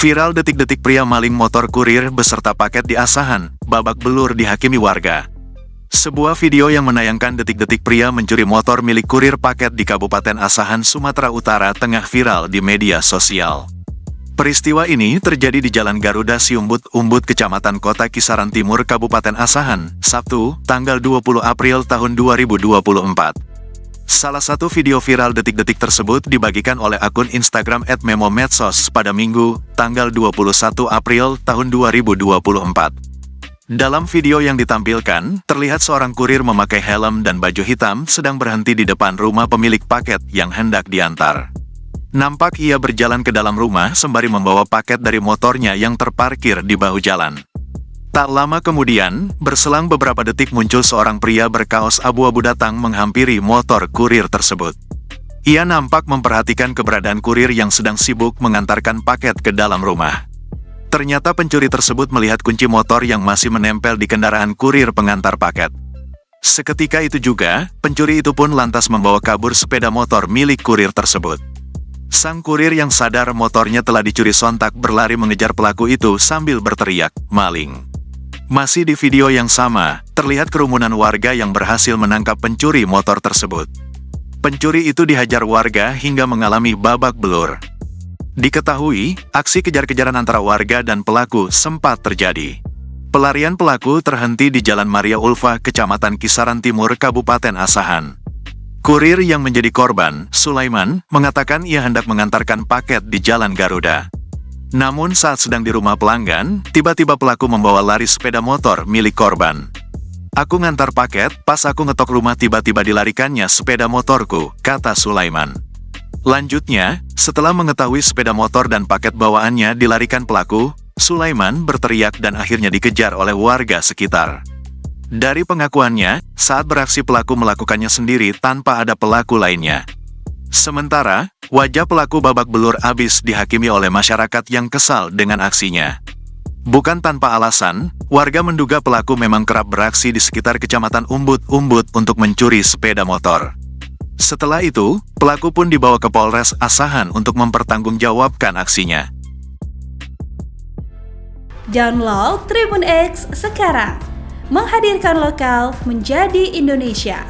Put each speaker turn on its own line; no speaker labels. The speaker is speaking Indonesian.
Viral detik-detik pria maling motor kurir beserta paket di Asahan, babak belur dihakimi warga. Sebuah video yang menayangkan detik-detik pria mencuri motor milik kurir paket di Kabupaten Asahan, Sumatera Utara tengah viral di media sosial. Peristiwa ini terjadi di Jalan Garuda Siumbut-Umbut, Kecamatan Kota Kisaran Timur, Kabupaten Asahan, Sabtu, tanggal 20 April tahun 2024. Salah satu video viral detik-detik tersebut dibagikan oleh akun Instagram @memomedsos pada Minggu, tanggal 21 April tahun 2024. Dalam video yang ditampilkan, terlihat seorang kurir memakai helm dan baju hitam sedang berhenti di depan rumah pemilik paket yang hendak diantar. Nampak ia berjalan ke dalam rumah sembari membawa paket dari motornya yang terparkir di bahu jalan. Tak lama kemudian, berselang beberapa detik muncul seorang pria berkaos abu-abu datang menghampiri motor kurir tersebut. Ia nampak memperhatikan keberadaan kurir yang sedang sibuk mengantarkan paket ke dalam rumah. Ternyata pencuri tersebut melihat kunci motor yang masih menempel di kendaraan kurir pengantar paket. Seketika itu juga, pencuri itu pun lantas membawa kabur sepeda motor milik kurir tersebut. Sang kurir yang sadar motornya telah dicuri sontak berlari mengejar pelaku itu sambil berteriak, "Maling!" Masih di video yang sama, terlihat kerumunan warga yang berhasil menangkap pencuri motor tersebut. Pencuri itu dihajar warga hingga mengalami babak belur. Diketahui, aksi kejar-kejaran antara warga dan pelaku sempat terjadi. Pelarian pelaku terhenti di Jalan Maria Ulfa, Kecamatan Kisaran Timur, Kabupaten Asahan. Kurir yang menjadi korban, Sulaiman, mengatakan ia hendak mengantarkan paket di Jalan Garuda. Namun saat sedang di rumah pelanggan, tiba-tiba pelaku membawa lari sepeda motor milik korban. "Aku ngantar paket, pas aku ngetok rumah tiba-tiba dilarikannya sepeda motorku," kata Sulaiman. Lanjutnya, setelah mengetahui sepeda motor dan paket bawaannya dilarikan pelaku, Sulaiman berteriak dan akhirnya dikejar oleh warga sekitar. Dari pengakuannya, saat beraksi pelaku melakukannya sendiri tanpa ada pelaku lainnya. Sementara, wajah pelaku babak belur abis dihakimi oleh masyarakat yang kesal dengan aksinya. Bukan tanpa alasan, warga menduga pelaku memang kerap beraksi di sekitar Kecamatan Umbut-Umbut untuk mencuri sepeda motor. Setelah itu, pelaku pun dibawa ke Polres Asahan untuk mempertanggungjawabkan aksinya.
Download Tribun X sekarang, menghadirkan lokal menjadi Indonesia.